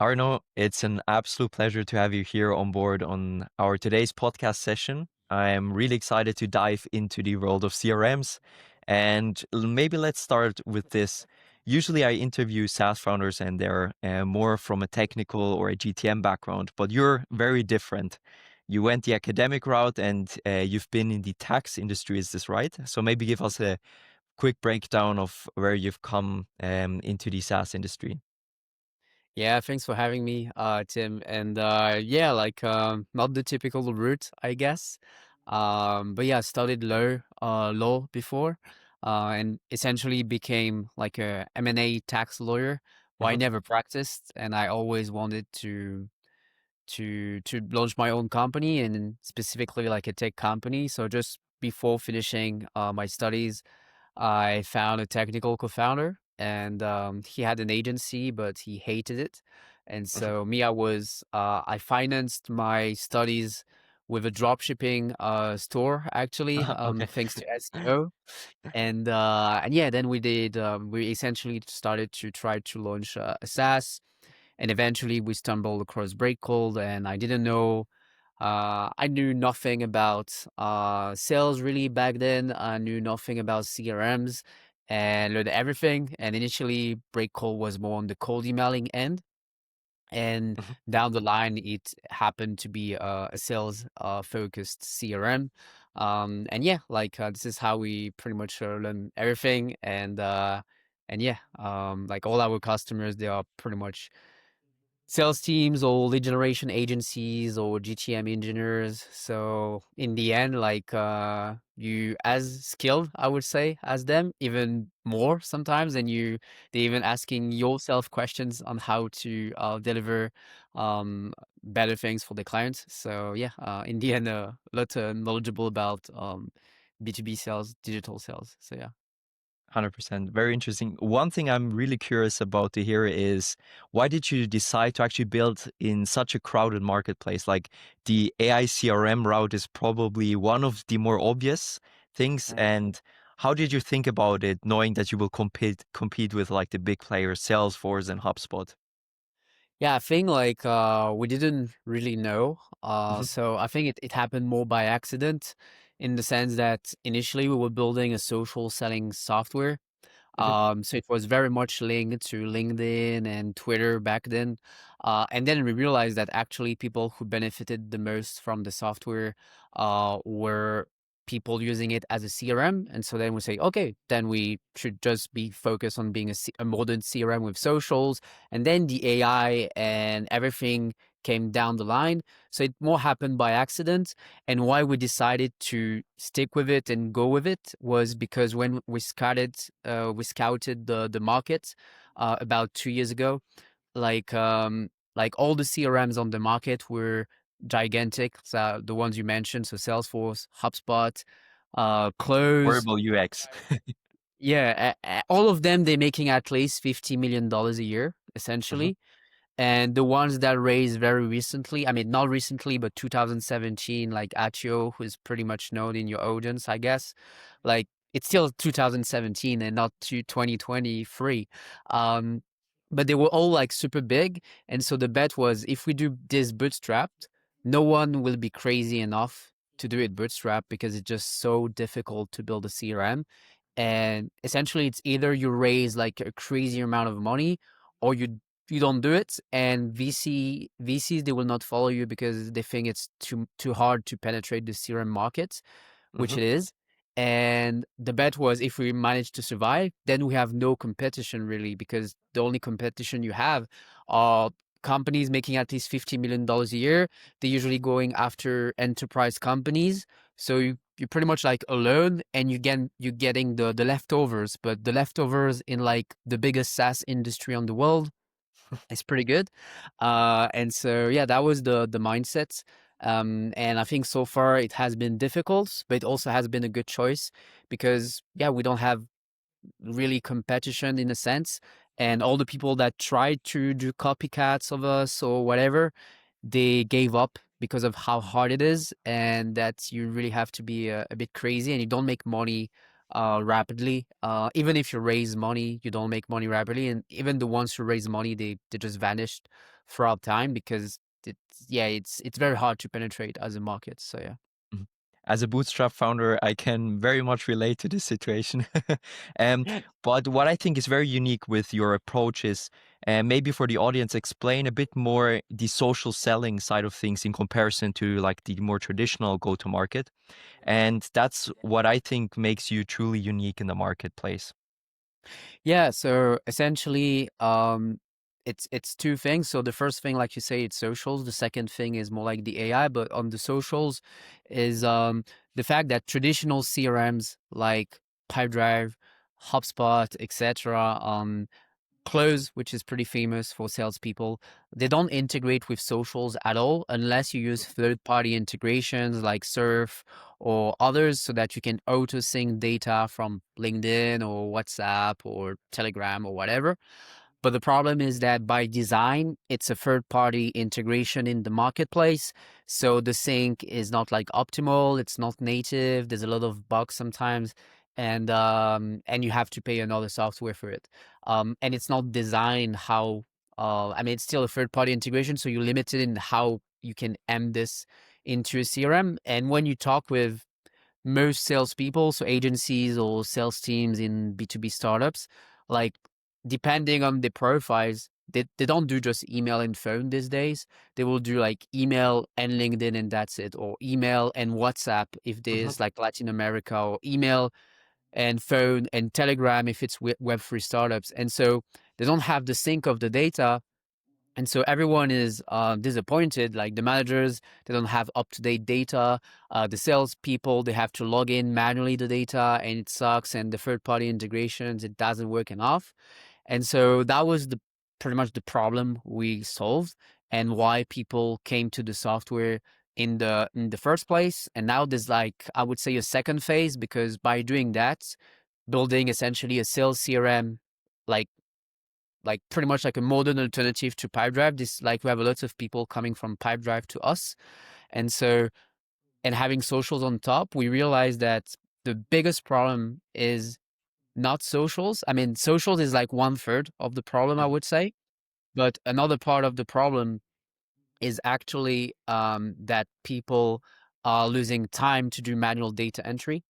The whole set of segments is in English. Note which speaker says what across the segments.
Speaker 1: Arnaud, it's an absolute pleasure to have you here on board on our today's podcast session. I am really excited to dive into the world of CRMs. And maybe let's start with this. Usually, I interview SaaS founders and they're more from a technical or a GTM background, but you're very different. You went the academic route and you've been in the tax industry, is this right? So maybe give us a quick breakdown of where you've come into the SaaS industry.
Speaker 2: Yeah, thanks for having me, Tim. And yeah, not the typical route, I guess. But yeah, I studied law before, and essentially became like a M&A tax lawyer. Well, I
Speaker 1: Uh-huh.
Speaker 2: never practiced, and I always wanted to launch my own company, and specifically like a tech company. So just before finishing my studies, I found a technical co-founder, and he had an agency, but he hated it. And so I financed my studies with a dropshipping store, actually,
Speaker 1: Okay.
Speaker 2: thanks to SEO. And yeah, then we essentially started to try to launch a SaaS, and eventually we stumbled across Breakcold, and I knew nothing about sales really back then. I knew nothing about CRMs and learned everything. And initially, Breakcold was more on the cold emailing end. And
Speaker 1: Mhm.
Speaker 2: down the line, it happened to be a sales focused CRM. And yeah, this is how we pretty much learn everything. And yeah, like all our customers, they are pretty much sales teams or lead generation agencies or GTM engineers. So in the end, you as skilled, I would say, as them, even more sometimes, and they're even asking yourself questions on how to deliver better things for the clients. So yeah, in the end, a lot knowledgeable about B2B sales, digital sales. So yeah.
Speaker 1: 100%. Very interesting. One thing I'm really curious about to hear is why did you decide to actually build in such a crowded marketplace? Like the AI CRM route is probably one of the more obvious things. And how did you think about it, knowing that you will compete with like the big players, Salesforce and HubSpot?
Speaker 2: Yeah, I think we didn't really know.
Speaker 1: Hmm.
Speaker 2: So I think it happened more by accident, in the sense that initially we were building a social selling software.
Speaker 1: Hmm.
Speaker 2: So it was very much linked to LinkedIn and Twitter back then. And then we realized that actually people who benefited the most from the software were people using it as a CRM. And so then we say, okay, then we should just be focused on being a modern CRM with socials. And then the AI and everything came down the line. So it more happened by accident. And why we decided to stick with it and go with it was because when we scouted the market about 2 years ago. Like like all the CRMs on the market were gigantic. So the ones you mentioned, so Salesforce, HubSpot, Close,
Speaker 1: Horrible UX.
Speaker 2: yeah, all of them, they're making at least $50 million a year,
Speaker 1: Hmm.
Speaker 2: essentially. And the ones that raised very recently, I mean, not recently, but 2017, like Atio, who's pretty much known in your audience, I guess. Like, it's still 2017 and not 2023. Um, but they were all like super big. And so the bet was, if we do this bootstrapped, no one will be crazy enough to do it bootstrap, because it's just so difficult to build a CRM. And essentially, it's either you raise like a crazy amount of money, or you don't do it. And VCs, they will not follow you because they think it's too hard to penetrate the CRM market, which
Speaker 1: Hmm.
Speaker 2: it is. And the bet was, if we manage to survive, then we have no competition really, because the only competition you have are companies making at least $50 million a year. They're usually going after enterprise companies. So you're pretty much like alone, and you're getting the leftovers, but the leftovers in like the biggest SaaS industry on the world. It's pretty good. And so yeah, that was the mindset. And I think so far it has been difficult, but it also has been a good choice, because yeah, we don't have really competition in a sense. And all the people that tried to do copycats of us or whatever, they gave up because of how hard it is, and that you really have to be a bit crazy, and you don't make money rapidly. Even if you raise money, you don't make money rapidly. And even the ones who raise money, they just vanished. throughout time because it's very hard to penetrate as a market. So yeah.
Speaker 1: Mhm. As a bootstrap founder, I can very much relate to this situation. um, but what I think is very unique with your approach is, maybe for the audience, explain a bit more the social selling side of things in comparison to like the more traditional go-to-market. And that's what I think makes you truly unique in the marketplace.
Speaker 2: Yeah, so essentially, it's two things. So the first thing, like you say, it's socials. The second thing is more like the AI, but on the socials is the fact that traditional CRMs like Pipedrive, HubSpot, etc. Close, which is pretty famous for salespeople, they don't integrate with socials at all unless you use third-party integrations like Surf or others so that you can auto-sync data from LinkedIn or WhatsApp or Telegram or whatever. But the problem is that by design, it's a third-party integration in the marketplace. So the sync is not like optimal. It's not native. There's a lot of bugs sometimes, and you have to pay another software for it. And it's not designed how. I mean, it's still a third-party integration, so you're limited in how you can end this into a CRM. And when you talk with most salespeople, so agencies or sales teams in B2B startups, like depending on the profiles, they don't do just email and phone these days. They will do like email and LinkedIn and that's it, or email and WhatsApp if
Speaker 1: Mhm,
Speaker 2: there's like Latin America, or email and phone and Telegram if it's Web3 startups. And so they don't have the sync of the data, and so everyone is disappointed. Like the managers, they don't have up-to-date data. The salespeople, they have to log in manually the data, and it sucks. And the third-party integrations, it doesn't work enough. And so that was the pretty much the problem we solved, and why people came to the software in the first place. And now there's like, I would say, a second phase, because by doing that, building essentially a sales CRM, like pretty much like a modern alternative to Pipedrive. This, like, we have a lot of people coming from Pipedrive to us, and so, and having socials on top, we realized that the biggest problem is not socials. I mean, socials is like one third of the problem, I
Speaker 1: mhm.
Speaker 2: would say, but another part of the problem is actually that people are losing time to do manual data entry.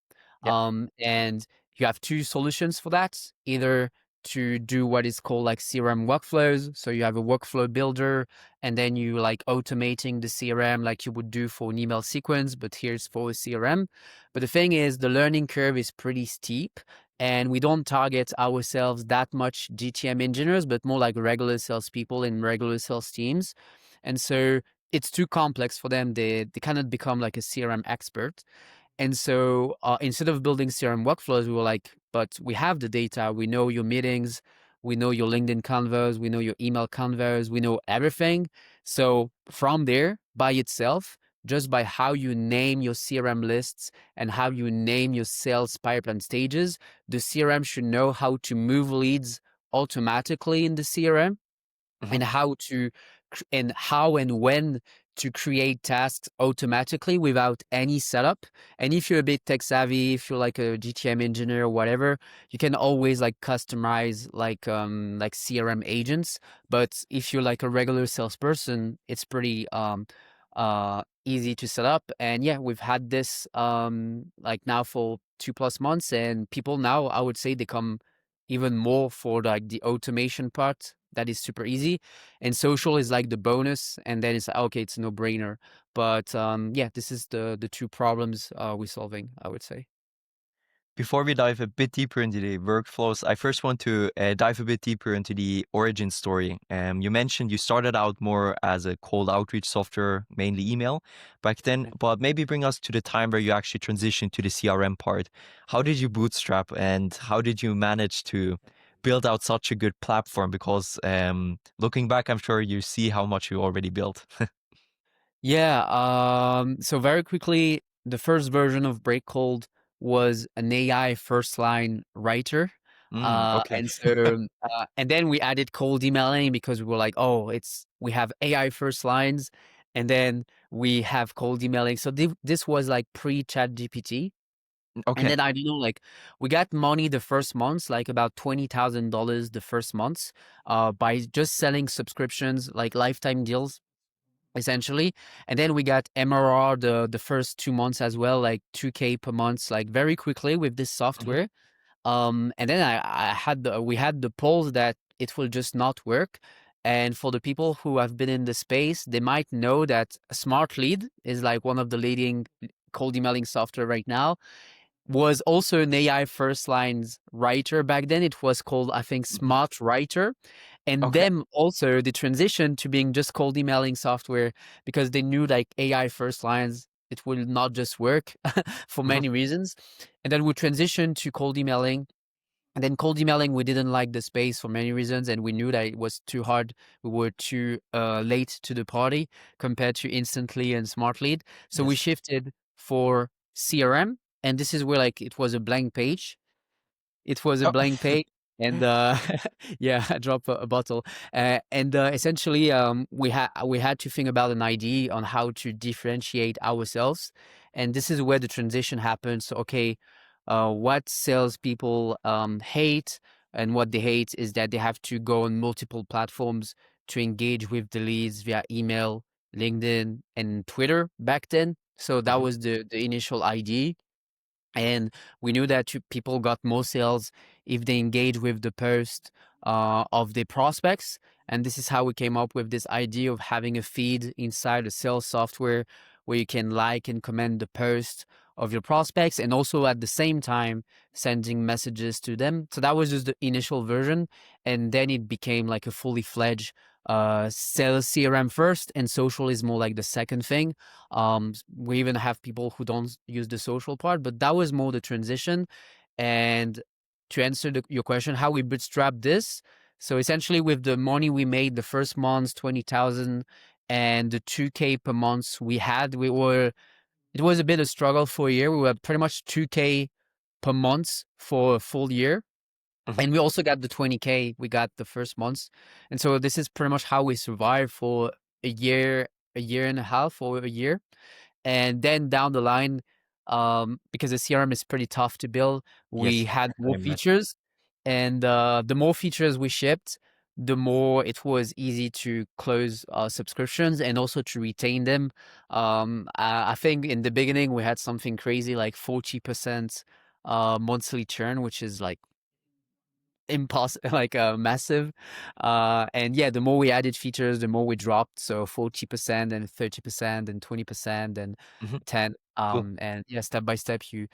Speaker 1: Yeah.
Speaker 2: And you have two solutions for that: either to do what is called like CRM workflows. So you have a workflow builder, and then you like automating the CRM like you would do for an email sequence, but here's for a CRM. But the thing is, the learning curve is pretty steep. And we don't target ourselves that much GTM engineers, but more like regular salespeople in regular sales teams. And so it's too complex for them. They cannot become like a CRM expert. And so instead of building CRM workflows, we were like, but we have the data. We know your meetings. We know your LinkedIn convos. We know your email convos. We know everything. So from there, by itself, just by how you name your CRM lists and how you name your sales pipeline stages, the CRM should know how to move leads automatically in the CRM,
Speaker 1: Mhm,
Speaker 2: and how and when to create tasks automatically without any setup. And if you're a bit tech savvy, if you're like a GTM engineer or whatever, you can always like customize like CRM agents. But if you're like a regular salesperson, it's pretty easy to set up. And yeah, we've had this like now for 2+ months, and people now, I would say, they come even more for like the automation part. That is super easy, and social is like the bonus, and then it's like, okay, it's a no-brainer. But yeah, this is the two problems we're solving, I would say.
Speaker 1: Before we dive a bit deeper into the workflows, I first want to dive a bit deeper into the origin story. You mentioned you started out more as a cold outreach software, mainly email back then, but maybe bring us to the time where you actually transitioned to the CRM part. How did you bootstrap, and how did you manage to build out such a good platform? Because looking back, I'm sure you see how much you already built.
Speaker 2: Yeah, so very quickly, the first version of Breakcold was an AI first line writer.
Speaker 1: Okay.
Speaker 2: And then we added cold emailing because we were like, oh, we have AI first lines, and then we have cold emailing. So this was like pre-chat GPT. And
Speaker 1: Okay.
Speaker 2: then I don't know, like we got money the first month, like about $20,000 the first month, by just selling subscriptions, like lifetime deals essentially. And then we got MRR the first 2 months as well, like 2K per month, like very quickly with this
Speaker 1: Mhm.
Speaker 2: software. And then we had the polls that it will just not work. And for the people who have been in the space, they might know that Smart Lead is like one of the leading cold emailing software right now, was also an AI first lines writer back then. It was called, I think,
Speaker 1: Mhm.
Speaker 2: Smart Writer. And
Speaker 1: Okay.
Speaker 2: then also the transition to being just cold emailing software, because they knew like AI first lines, it will not just work for
Speaker 1: Mhm.
Speaker 2: many reasons. And then we transitioned to cold emailing. And then cold emailing, we didn't like the space for many reasons, and we knew that it was too hard. We were too late to the party compared to Instantly and Smart Lead. So we
Speaker 1: Yes.
Speaker 2: shifted for CRM, and this is where like it was a blank page. It was a
Speaker 1: Oh.
Speaker 2: blank page, and yeah, I dropped a bottle. And essentially, we had to think about an idea on how to differentiate ourselves, and this is where the transition happens. So, okay, what salespeople hate, and what they hate is that they have to go on multiple platforms to engage with the leads via email, LinkedIn, and Twitter back then. So that
Speaker 1: Mhm.
Speaker 2: was the initial idea, and we knew that people got more sales if they engage with the post of their prospects. And this is how we came up with this idea of having a feed inside a sales software where you can like and comment the post of your prospects, and also at the same time sending messages to them. So that was just the initial version, and then it became like a fully fledged sales CRM first, and social is more like the second thing. We even have people who don't use the social part, but that was more the transition. And to answer your question, how we bootstrap this. So essentially, with the money we made the first month, 20,000, and the 2K per month we had, it was a bit of struggle for a year. We were pretty much 2K per month for a full year.
Speaker 1: Mhm.
Speaker 2: And we also got the 20K we got the first month. And so this is pretty much how we survived for a year and a half, or a year. And then down the line, because the CRM is pretty tough to build, we
Speaker 1: Yes.
Speaker 2: had
Speaker 1: I
Speaker 2: more
Speaker 1: imagine.
Speaker 2: features. And the more features we shipped, the more it was easy to close subscriptions and also to retain them. I think in the beginning we had something crazy like 40% monthly churn, which is like impossible, like massive. And yeah, the more we added features, the more we dropped. So 40% and 30% and 20% and
Speaker 1: Mhm.
Speaker 2: 10.
Speaker 1: Cool.
Speaker 2: And yeah, step by step, you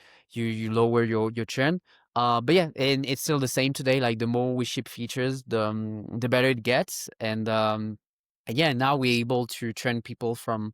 Speaker 2: lower your churn. But yeah, and it's still the same today. Like the more we ship features, the better it gets. And yeah, now we're able to train people from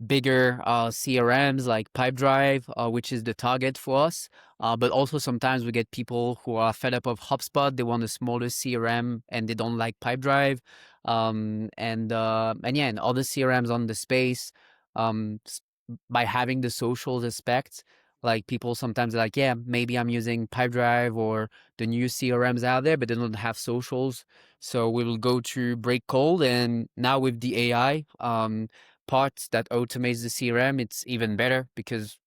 Speaker 2: bigger CRMs like Pipedrive, which is the target for us. But also sometimes we get people who are fed up of HubSpot. They want a smaller CRM and they don't like Pipedrive. And yeah, and other CRMs on the space. Um, s- by having the socials aspect, like people sometimes are like, yeah, maybe I'm using Pipedrive or the new CRMs out there, but they don't have socials. So we will go to Breakcold, and now with the AI, part that automates the CRM, it's even better because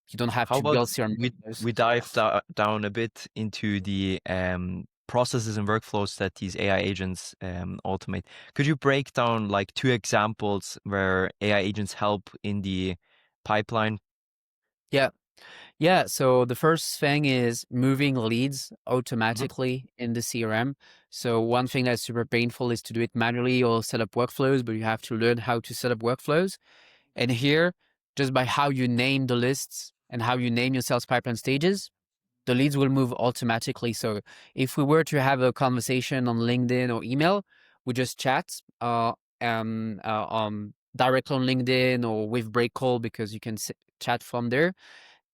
Speaker 2: you don't have
Speaker 1: How
Speaker 2: to
Speaker 1: about
Speaker 2: build CRM
Speaker 1: we
Speaker 2: database.
Speaker 1: we dive down a bit into the processes and workflows that these AI agents automate? Could you break down like two examples where AI agents help in the pipeline?
Speaker 2: Yeah. Yeah. So the first thing is moving leads
Speaker 1: Mhm.
Speaker 2: automatically in the CRM. So one thing that's super painful is to do it manually or set up workflows, but you have to learn how to set up workflows. And here, just by how you name the lists and how you name your sales pipeline stages, the leads will move automatically. So if we were to have a conversation on LinkedIn or email, we just chat directly on LinkedIn or with Breakcold, because you can chat from there.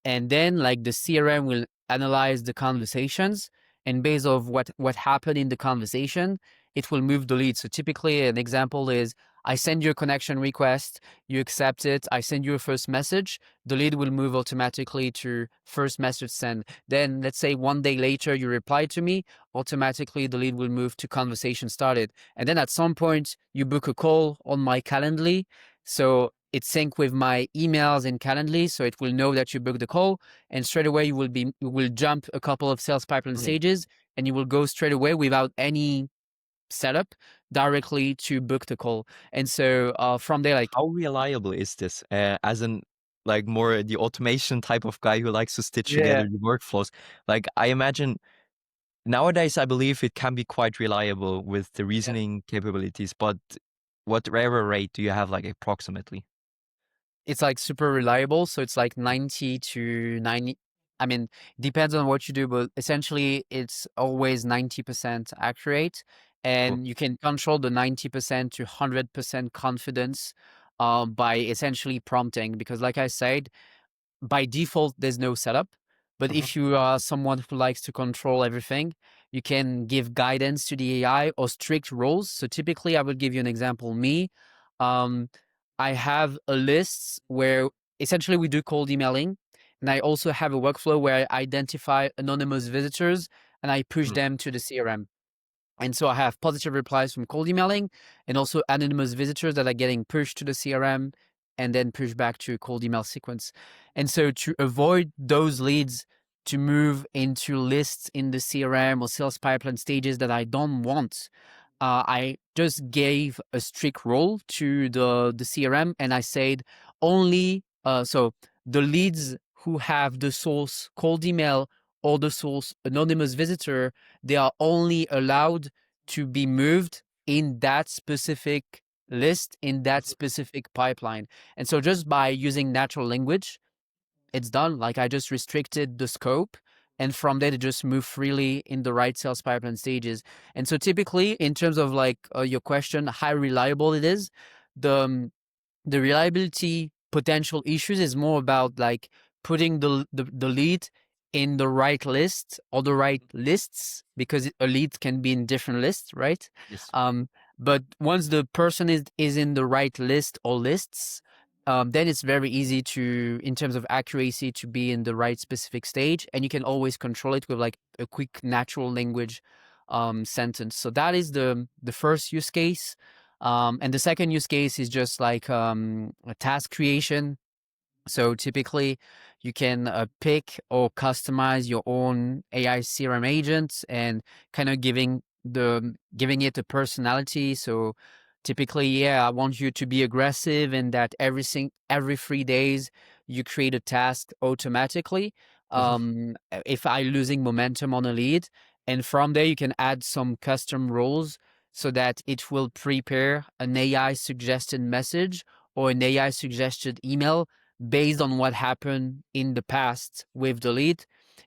Speaker 2: And then like the CRM will analyze the conversations, and based of what happened in the conversation, it will move the lead. So typically an example is, I send you a connection request, you accept it, I send you a first message, the lead will move automatically to first message send. Then let's say 1 day later you reply to me, automatically the lead will move to conversation started. And then at some point you book a call on my Calendly. So it's sync with my emails and Calendly, so it will know that you booked the call, and straight away you will jump a couple of sales pipeline
Speaker 1: Mhm.
Speaker 2: stages, and you will go straight away without any setup directly to book the call. And so from there, like
Speaker 1: How reliable is this? As an like more the automation type of guy who likes to stitch
Speaker 2: yeah,
Speaker 1: together the workflows. Like I imagine nowadays, I believe it can be quite reliable with the
Speaker 2: yeah.
Speaker 1: reasoning capabilities, but what error rate do you have, like, approximately?
Speaker 2: It's like super reliable. So it's like 90 to 90. I mean, depends on what you do, but essentially it's always 90% accurate.
Speaker 1: Cool.
Speaker 2: And you can control the 90% to 100% confidence by essentially prompting. Because, like I said, by default, there's no setup. But
Speaker 1: Mhm,
Speaker 2: if you are someone who likes to control everything, you can give guidance to the AI or strict rules. So typically, I would give you an example. Me, um, I have a list where essentially we do cold emailing. And I also have a workflow where I identify anonymous visitors and I push
Speaker 1: mhm,
Speaker 2: them to the CRM. And so I have positive replies from cold emailing and also anonymous visitors that are getting pushed to the CRM and then pushed back to a cold email sequence. And so to avoid those leads to move into lists in the CRM or sales pipeline stages that I don't want, I just gave a strict rule to the CRM and I said only so the leads who have the source cold email or the source anonymous visitor, they are only allowed to be moved in that specific list, in that
Speaker 1: mhm.
Speaker 2: specific pipeline. And so just by using natural language, it's done. Like I just restricted the scope. And from there, to just move freely in the right sales pipeline stages. And so typically, in terms of like your question, how reliable it is, the the reliability potential issues is more about like putting the lead in the right list or the right lists because a lead can be in different lists, right?
Speaker 1: Yes.
Speaker 2: Um, but once the person is in the right list or lists, then it's very easy to, in terms of accuracy, to be in the right specific stage, and you can always control it with like a quick natural language sentence. So that is the first use case. And the second use case is just like a task creation. So typically, you can pick or customize your own AI CRM agents and kind of giving it a personality. So typically, yeah, I want you to be aggressive and that every 3 days you create a task automatically.
Speaker 1: Mhm,
Speaker 2: If I losing momentum on a lead, and from there you can add some custom rules so that it will prepare an AI suggested message or an AI suggested email based on what happened in the past with the lead.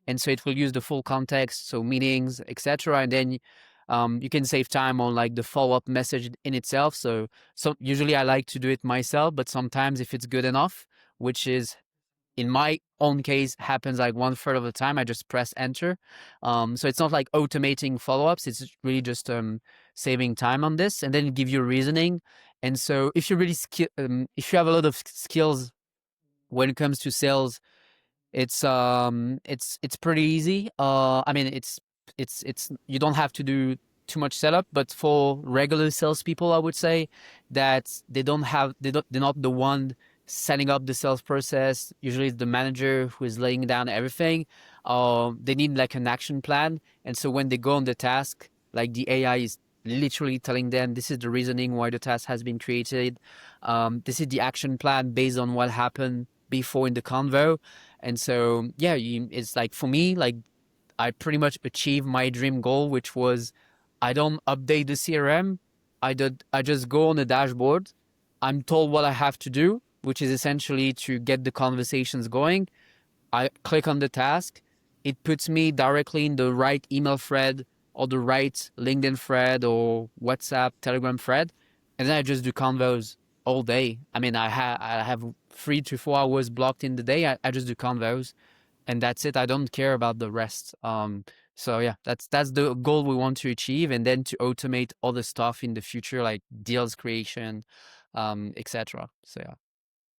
Speaker 2: And so it will use the full context, so meetings, etc. And then you can save time on like the follow-up message in itself. So usually I like to do it myself, but sometimes if it's good enough, which is in my own case happens like 1/3 of the time, I just press enter. So it's not like automating follow-ups, it's really just saving time on this and then give you reasoning. And so if you really if you have a lot of skills when it comes to sales, it's pretty easy. I mean, it's you don't have to do too much setup, but for regular salespeople, I would say that they're not the one setting up the sales process. Usually, it's the manager who is laying down everything. They need like an action plan, and so when they go on the task, like the AI is literally telling them this is the reasoning why the task has been created. This is the action plan based on what happened before in the convo. And so, yeah, it's like for me, like I pretty much achieved my dream goal, which was I don't update the CRM. I just go on the dashboard. I'm told what I have to do, which is essentially to get the conversations going. I click on the task. It puts me directly in the right email thread or the right LinkedIn thread or WhatsApp, Telegram thread. And then I just do convos all day. I mean, I have 3 to 4 hours blocked in the day. I just do convos and that's it. I don't care about the rest. So yeah, that's the goal we want to achieve, and then to automate other stuff in the future, like deals creation, etc. So yeah,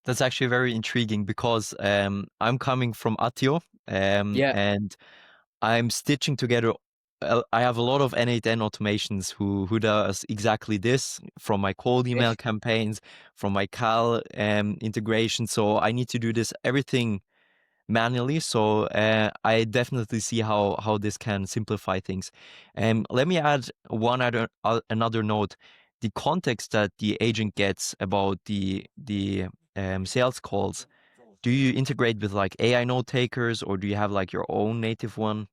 Speaker 1: That's actually very intriguing because, I'm coming from Attio,
Speaker 2: yeah,
Speaker 1: and I'm stitching together I have a lot of N8N automations who does exactly this from my cold email campaigns, from my Cal integration. So I need to do this everything manually. So I definitely see how this can simplify things. Let me add another note. The context that the agent gets about the sales calls. Do you integrate with like AI note takers, or do you have like your own native one?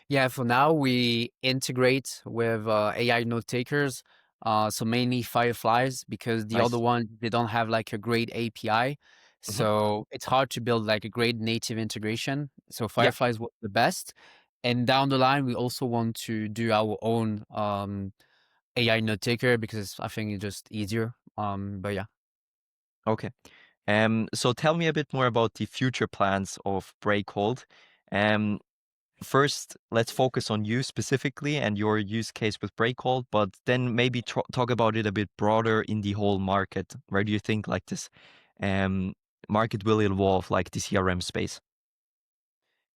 Speaker 2: Yeah, for now we integrate with AI note takers, so mainly Fireflies because the other
Speaker 1: Nice.
Speaker 2: one they don't have like a great API,
Speaker 1: Hmm.
Speaker 2: so it's hard to build like a great native integration. So
Speaker 1: Yeah.
Speaker 2: Fireflies was the best, and down the line we also want to do our own AI note taker because I think it's just easier. But yeah.
Speaker 1: Okay. So tell me a bit more about the future plans of Breakcold. Um, First, let's focus on you specifically and your use case with Breakcold, but then maybe talk about it a bit broader in the whole market. Where do you think like this um, market will evolve, like the CRM space?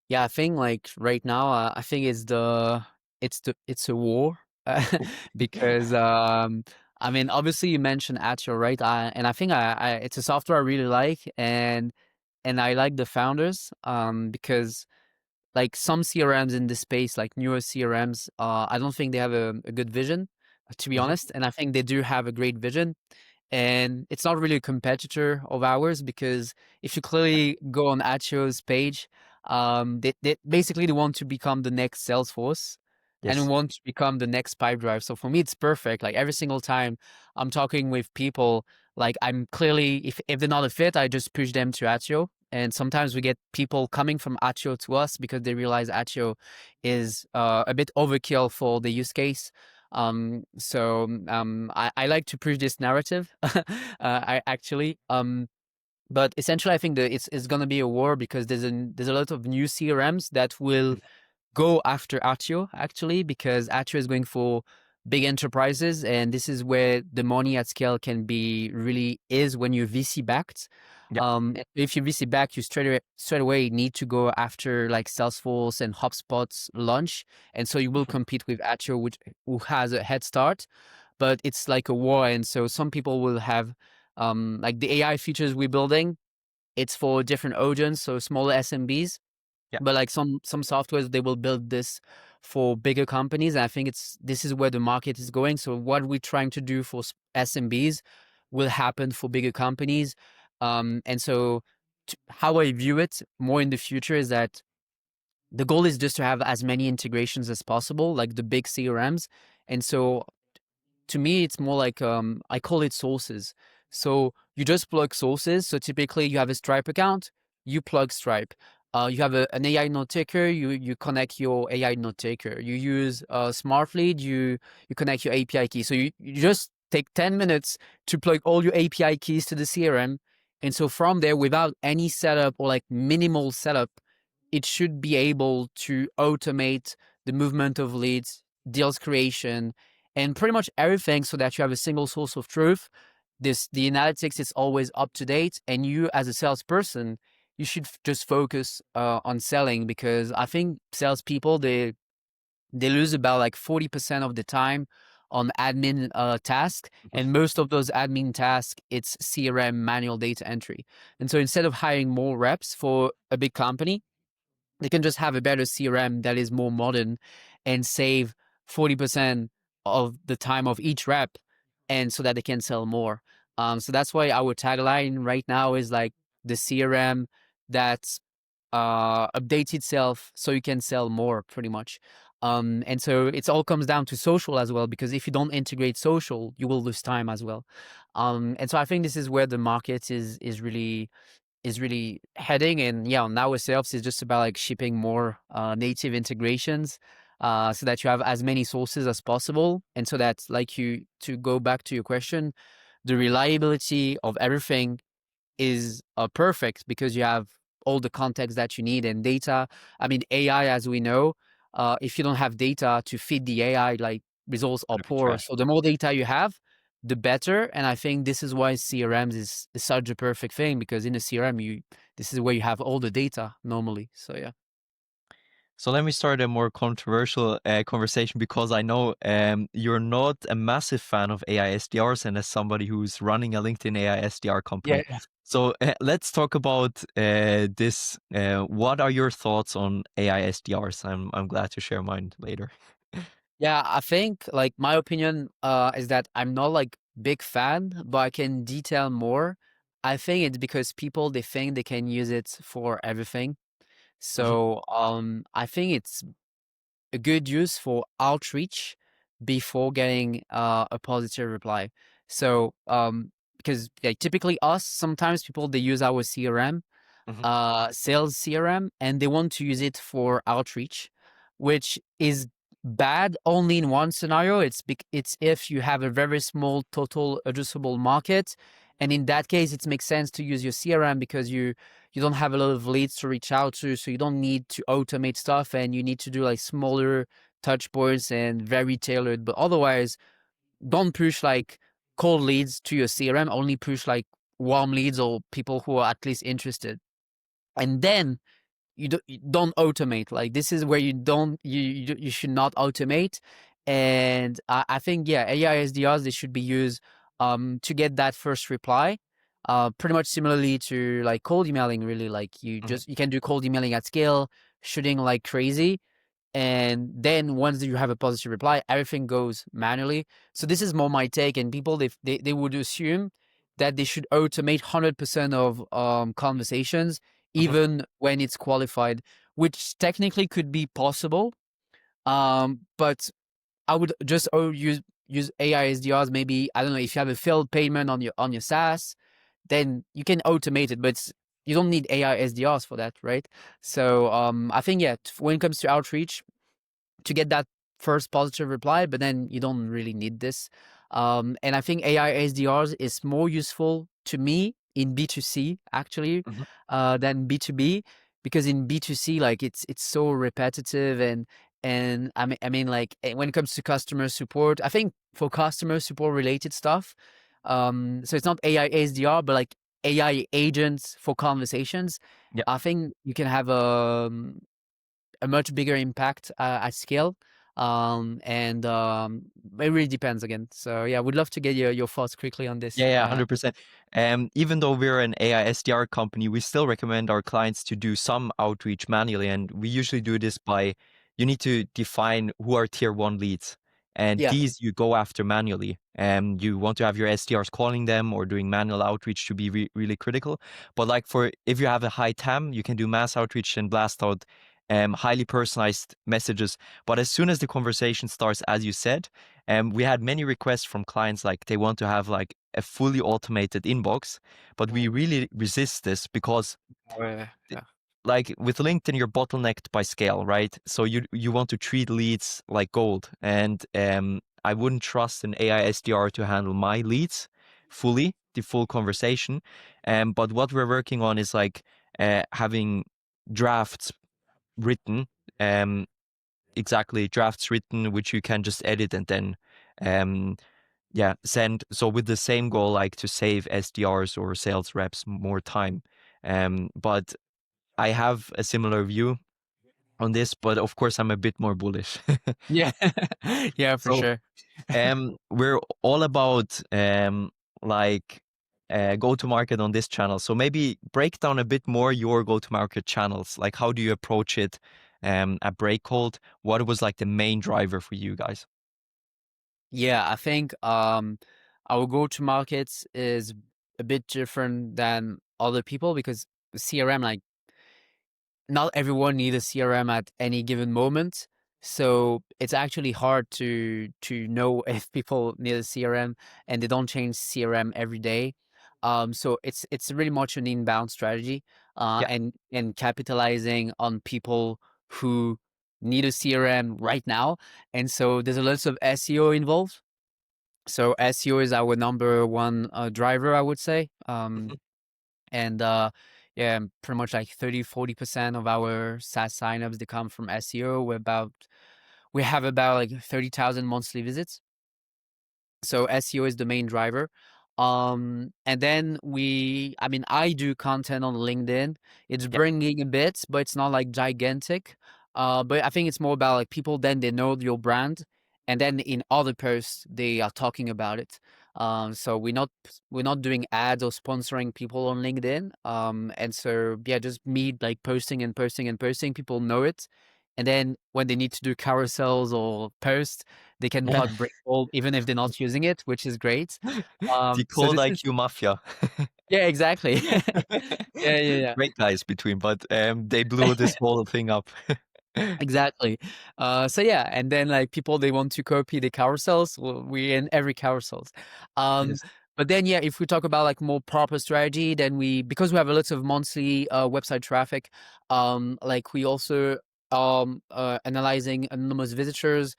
Speaker 2: Yeah, I think like right now, I think it's a war
Speaker 1: Cool.
Speaker 2: because I mean obviously you mentioned Atio, right? And I think I it's a software I really like, and I like the founders because like some CRMs in this space, like newer CRMs, I don't think they have a good vision, to be
Speaker 1: Hmm.
Speaker 2: honest. And I think they do have a great vision, and it's not really a competitor of ours because if you clearly go on Atio's page, they basically they want to become the next Salesforce and
Speaker 1: Yes.
Speaker 2: want to become the next Pipedrive. So for me, it's perfect. Like every single time I'm talking with people, like I'm clearly if they're not a fit, I just push them to Atio. And sometimes we get people coming from Atio to us because they realize Atio is a bit overkill for the use case. I like to push this narrative. I actually, but essentially, I think that it's gonna be a war because there's a lot of new CRMs that will go after Atio actually because Atio is going for big enterprises, and this is where the money at scale can be really is when you're VC backed.
Speaker 1: Yeah.
Speaker 2: If you're VC backed, you straight away need to go after like Salesforce and HubSpot's launch, and so you will
Speaker 1: Mhm.
Speaker 2: compete with Atio, which who has a head start. But it's like a war, and so some people will have like the AI features we're building. It's for different audience, so smaller SMBs,
Speaker 1: Yeah.
Speaker 2: but like some softwares they will build this for bigger companies, and I think it's this is where the market is going. So what we're trying to do for SMBs will happen for bigger companies. And so how I view it more in the future is that the goal is just to have as many integrations as possible, like the big CRMs. And so to me, it's more like I call it sources. So you just plug sources. So typically, you have a Stripe account, you plug Stripe. You have an AI note taker, you connect your AI note taker. You use Smartlead, you connect your API key. So you just take 10 minutes to plug all your API keys to the CRM, and so from there, without any setup or like minimal setup, it should be able to automate the movement of leads, deals creation, and pretty much everything so that you have a single source of truth. The analytics is always up to date, and you as a salesperson, you should just focus on selling because I think salespeople they lose about like 40% of the time on admin tasks, and most of those admin tasks it's CRM manual data entry. And so instead of hiring more reps for a big company, they can just have a better CRM that is more modern and save 40% of the time of each rep, and so that they can sell more. So that's why our tagline right now is like the CRM that's updates itself so you can sell more pretty much. And so it all comes down to social as well, because if you don't integrate social, you will lose time as well. And so I think this is where the market is really heading. And yeah, on ourselves is just about like shipping more native integrations so that you have as many sources as possible, and so that like you to go back to your question, the reliability of everything is perfect because you have all the context that you need and data. I mean, AI, as we know, if you don't have data to feed the AI, like results are
Speaker 1: Gonna be
Speaker 2: poor.
Speaker 1: trash.
Speaker 2: So the more data you have, the better. And I think this is why CRMs is such a perfect thing because in a CRM, this is where you have all the data normally. So yeah.
Speaker 1: So let me start a more controversial conversation because I know you're not a massive fan of AI SDRs, and as somebody who's running a LinkedIn AI SDR
Speaker 2: Yeah.
Speaker 1: company. So let's talk about this. What are your thoughts on AI SDRs? I'm glad to share mine later.
Speaker 2: Yeah, I think like my opinion is that I'm not like big fan, but I can detail more. I think it's because people they think they can use it for everything.
Speaker 1: Mhm,
Speaker 2: So I think it's a good use for outreach before getting a positive reply. So because like, typically us sometimes people they use our CRM
Speaker 1: mhm,
Speaker 2: sales CRM and they want to use it for outreach, which is bad only in one scenario. It's if you have a very small total addressable market, and in that case, it makes sense to use your CRM because you don't have a lot of leads to reach out to, so you don't need to automate stuff, and you need to do like smaller touch points and very tailored. But otherwise, don't push like cold leads to your CRM. Only push like warm leads or people who are at least interested, and then you don't automate. Like this is where you don't you should not automate. And I think yeah, AI SDRs they should be used to get that first reply. Pretty much similarly to like cold emailing. Really, like
Speaker 1: mhm,
Speaker 2: you can do cold emailing at scale, shooting like crazy, and then once you have a positive reply everything goes manually. So this is more my take, and people they would assume that they should automate 100% of conversations
Speaker 1: mhm.
Speaker 2: even when it's qualified, which technically could be possible. But I would just use AI SDRs. Maybe I don't know if you have a failed payment on your SaaS, then you can automate it, but you don't need AI SDRs for that, right? So I think yeah, when it comes to outreach, to get that first positive reply, but then you don't really need this. And I think AI SDRs is more useful to me in B2C actually
Speaker 1: Mhm.
Speaker 2: than B2B, because in B2C like it's so repetitive, and I mean like when it comes to customer support, I think for customer support related stuff, so it's not AI SDR but like AI agents for conversations.
Speaker 1: Yeah.
Speaker 2: I think you can have a much bigger impact at scale. And it really depends again. So yeah, would love to get your thoughts quickly on this.
Speaker 1: Yeah, 100%. Even though we're an AI SDR company, we still recommend our clients to do some outreach manually. And we usually do this by you need to define who are tier one leads. And
Speaker 2: Yeah.
Speaker 1: these you go after manually. You want to have your SDRs calling them or doing manual outreach to be really critical. But like for if you have a high TAM, you can do mass outreach and blast out highly personalized messages. But as soon as the conversation starts, as you said, we had many requests from clients like they want to have like a fully automated inbox, but we
Speaker 2: Mm.
Speaker 1: really resist this because
Speaker 2: Ouais,
Speaker 1: th-
Speaker 2: yeah.
Speaker 1: like with LinkedIn, you're bottlenecked by scale, right? So you want to treat leads like gold, and I wouldn't trust an AI SDR to handle my leads fully, the full conversation. But what we're working on is like having drafts written, um, exactly drafts written, which you can just edit and then um, yeah, send. So with the same goal, like to save SDRs or sales reps more time. But I have a similar view on this, but of course I'm a bit more bullish.
Speaker 2: Yeah. Yeah, for
Speaker 1: So
Speaker 2: sure.
Speaker 1: we're all about like go to market on this channel. So maybe break down a bit more your go to market channels. Like how do you approach it at Breakcold? What was like the main driver for you guys?
Speaker 2: Yeah, I think our go-to markets is a bit different than other people because CRM like not everyone needs a CRM at any given moment. So it's actually hard to know if people need a CRM, and they don't change CRM every day. So it's really much an inbound strategy,
Speaker 1: Yeah.
Speaker 2: and capitalizing on people who need a CRM right now. And so there's a lot of SEO involved. So SEO is our number one driver, I would say. And yeah, pretty much like 30-40% of our SaaS signups they come from SEO. We have about like 30,000 monthly visits. So SEO is the main driver. And then I mean, I do content on LinkedIn. It's
Speaker 1: Yeah.
Speaker 2: bringing a bit, but it's not like gigantic. But I think it's more about like people then they know your brand, and then in other posts they are talking about it. So we're not doing ads or sponsoring people on LinkedIn. And so yeah, just me like posting and posting and posting. People know it, and then when they need to do carousels or posts, they can
Speaker 1: Yeah.
Speaker 2: plug Breakcold even if they're not using it, which is great.
Speaker 1: The
Speaker 2: So
Speaker 1: cold
Speaker 2: this is
Speaker 1: IQ mafia.
Speaker 2: yeah, exactly. Yeah, yeah,
Speaker 1: Great guys between, but they blew this
Speaker 2: yeah.
Speaker 1: whole thing up.
Speaker 2: Exactly. So yeah, and then like people they want to copy the carousels. Well, we're in every carousels. Um,
Speaker 1: Yes.
Speaker 2: but then yeah, if we talk about like more proper strategy, then we because we have a lot of monthly website traffic, like we also analyzing anonymous visitors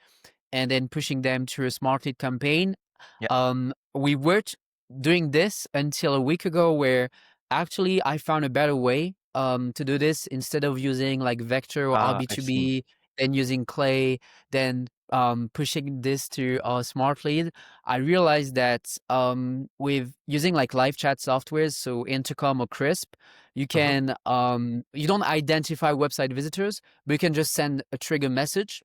Speaker 2: and then pushing them to a smart lead campaign.
Speaker 1: Yeah.
Speaker 2: We weren't doing this until a week ago, where actually I found a better way to do this instead of using like Vector or
Speaker 1: Ah, I see.
Speaker 2: RB2B, then using Clay, then pushing this to Smart Lead. I realized that with using like live chat softwares, so Intercom or Crisp, you
Speaker 1: Mhm.
Speaker 2: can you don't identify website visitors, but you can just send a trigger message.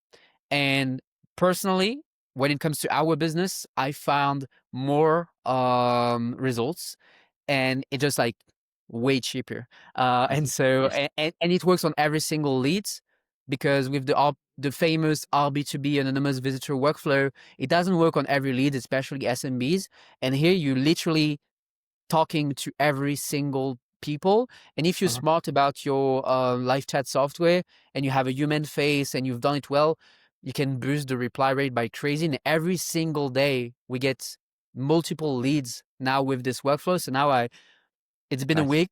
Speaker 2: And personally, when it comes to our business, I found more results, and it just like way cheaper. And so
Speaker 1: Yes.
Speaker 2: and it works on every single lead, because with the famous RB2B anonymous visitor workflow, it doesn't work on every lead, especially SMBs. And here you literally talking to every single people. And if you're
Speaker 1: Mhm.
Speaker 2: smart about your live chat software and you have a human face and you've done it well, you can boost the reply rate by crazy. And every single day we get multiple leads now with this workflow. So now it's been a
Speaker 1: Nice.
Speaker 2: week,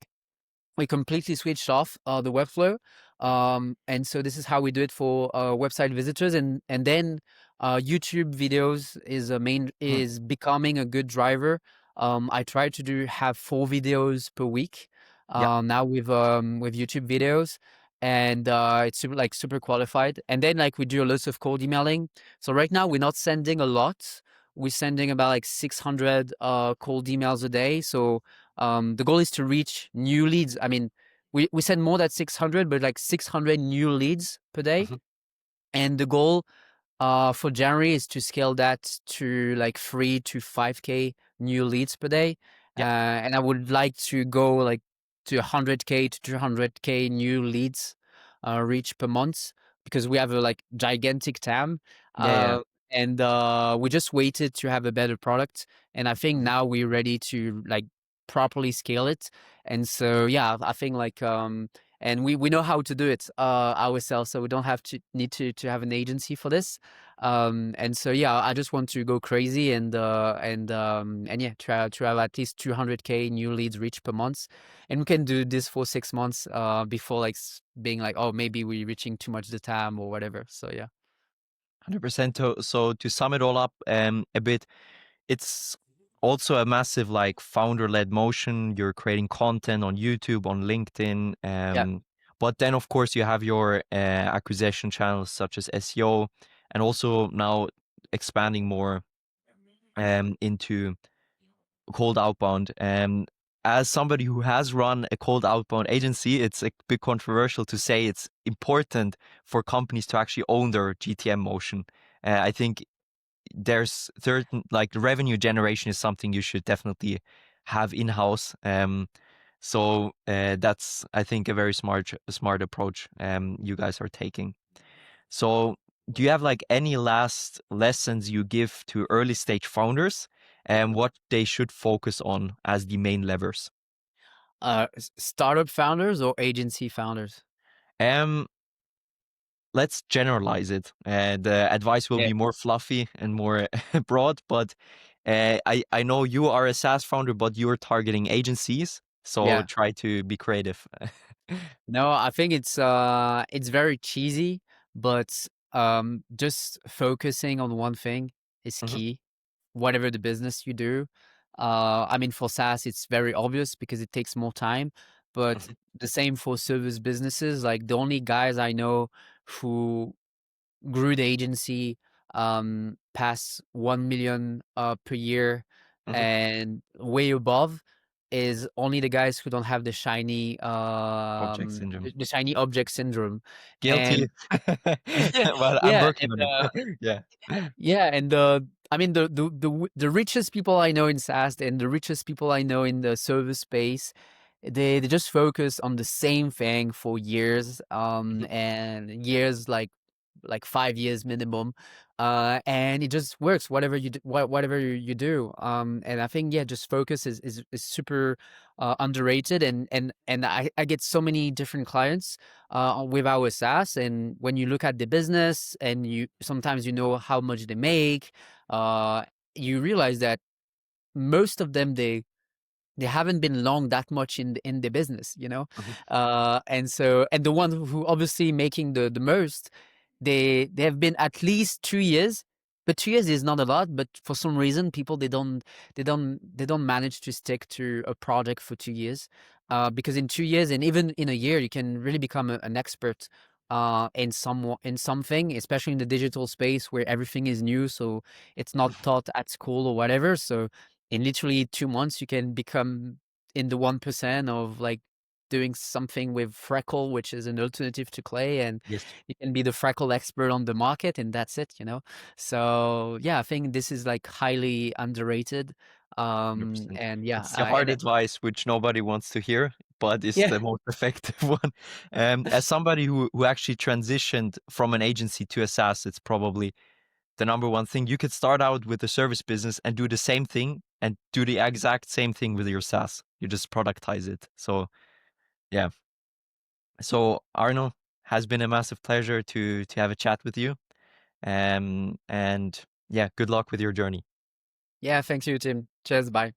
Speaker 2: we completely switched off the Webflow, and so this is how we do it for website visitors, and then YouTube videos
Speaker 1: Mhm.
Speaker 2: is becoming a good driver. I try to have 4 videos per week
Speaker 1: Yeah.
Speaker 2: now with YouTube videos, and it's super qualified. And then like we do lots of cold emailing. So right now we're not sending a lot. We're sending about like 600 cold emails a day. So the goal is to reach new leads. I mean, we send more than 600, but like 600 new leads per day.
Speaker 1: Mhm.
Speaker 2: And the goal for January is to scale that to like 3 to 5K new leads per day.
Speaker 1: Yeah.
Speaker 2: And I would like to go like to 100K to 200K new leads reach per month, because we have a like gigantic TAM.
Speaker 1: Yeah, yeah.
Speaker 2: Uh, and we just waited to have a better product. And I think
Speaker 1: Mhm.
Speaker 2: now we're ready to like properly scale it. And so, yeah, I think like, and we know how to do it ourselves, so we don't have to need to have an agency for this. And so yeah, I just want to go crazy and yeah, try to have at least 200K new leads reach per month, and we can do this for 6 months before like being like, oh, maybe we're reaching too much the time or whatever. So yeah.
Speaker 1: 100%. So to sum it all up, a bit, it's also a massive like founder-led motion. You're creating content on YouTube, on LinkedIn,
Speaker 2: Yeah.
Speaker 1: but then of course you have your acquisition channels such as SEO, and also now expanding more into cold outbound. As somebody who has run a cold outbound agency, it's a bit controversial to say it's important for companies to actually own their GTM motion. I think there's certain like the revenue generation is something you should definitely have in house. So that's, I think, a very smart approach you guys are taking. So do you have like any last lessons you give to early stage founders and what they should focus on as the main levers?
Speaker 2: Startup founders or agency founders?
Speaker 1: Um, let's generalize it. The advice will
Speaker 2: Yeah.
Speaker 1: be more fluffy and more broad, but I know you are a SaaS founder, but you're targeting agencies, so
Speaker 2: Yeah.
Speaker 1: try to be creative.
Speaker 2: No, I think it's very cheesy, but just focusing on one thing is
Speaker 1: Mhm,
Speaker 2: key, whatever the business you do. I mean, for SaaS, it's very obvious because it takes more time, but
Speaker 1: mhm,
Speaker 2: the same for service businesses. Like the only guys I know who grew the agency past 1 million per year
Speaker 1: mhm.
Speaker 2: and way above, is only the guys who don't have the shiny
Speaker 1: Object syndrome.
Speaker 2: the shiny object syndrome.
Speaker 1: Guilty.
Speaker 2: And yeah,
Speaker 1: But I'm
Speaker 2: yeah,
Speaker 1: working on it. Yeah.
Speaker 2: yeah, and I mean the richest people I know in SaaS and the richest people I know in the service space, they just focus on the same thing for years,
Speaker 1: Mhm.
Speaker 2: and years like 5 years minimum, and it just works whatever you do, whatever you do. And I think yeah, just focus is super underrated, and I get so many different clients with our SaaS. And when you look at the business and you sometimes you know how much they make, uh, you realize that most of them they haven't been long that much in the business, you know.
Speaker 1: Mhm.
Speaker 2: And so and the one who obviously making the most, they have been at least 2 years, but 2 years is not a lot. But for some reason, people they don't manage to stick to a project for 2 years, because in 2 years and even in a year, you can really become an expert in something, especially in the digital space where everything is new, so it's not taught at school or whatever. So in literally 2 months, you can become in the 1% of like doing something with Freckle, which is an alternative to clay, and
Speaker 1: Yes,
Speaker 2: you can be the Freckle expert on the market, and that's it, you know. So yeah, I think this is like highly underrated.
Speaker 1: 100%.
Speaker 2: And yeah,
Speaker 1: It's the hard
Speaker 2: and
Speaker 1: advice which nobody wants to hear, but it's
Speaker 2: yeah,
Speaker 1: the most effective one. As somebody who actually transitioned from an agency to a SaaS, it's probably the number one thing. You could start out with a service business and do the same thing and do the exact same thing with your SaaS. You just productize it. So yeah. So Arno, has been a massive pleasure to have a chat with you. And yeah, good luck with your journey.
Speaker 2: yeah. Thanks you, Tim. Cheers. Bye.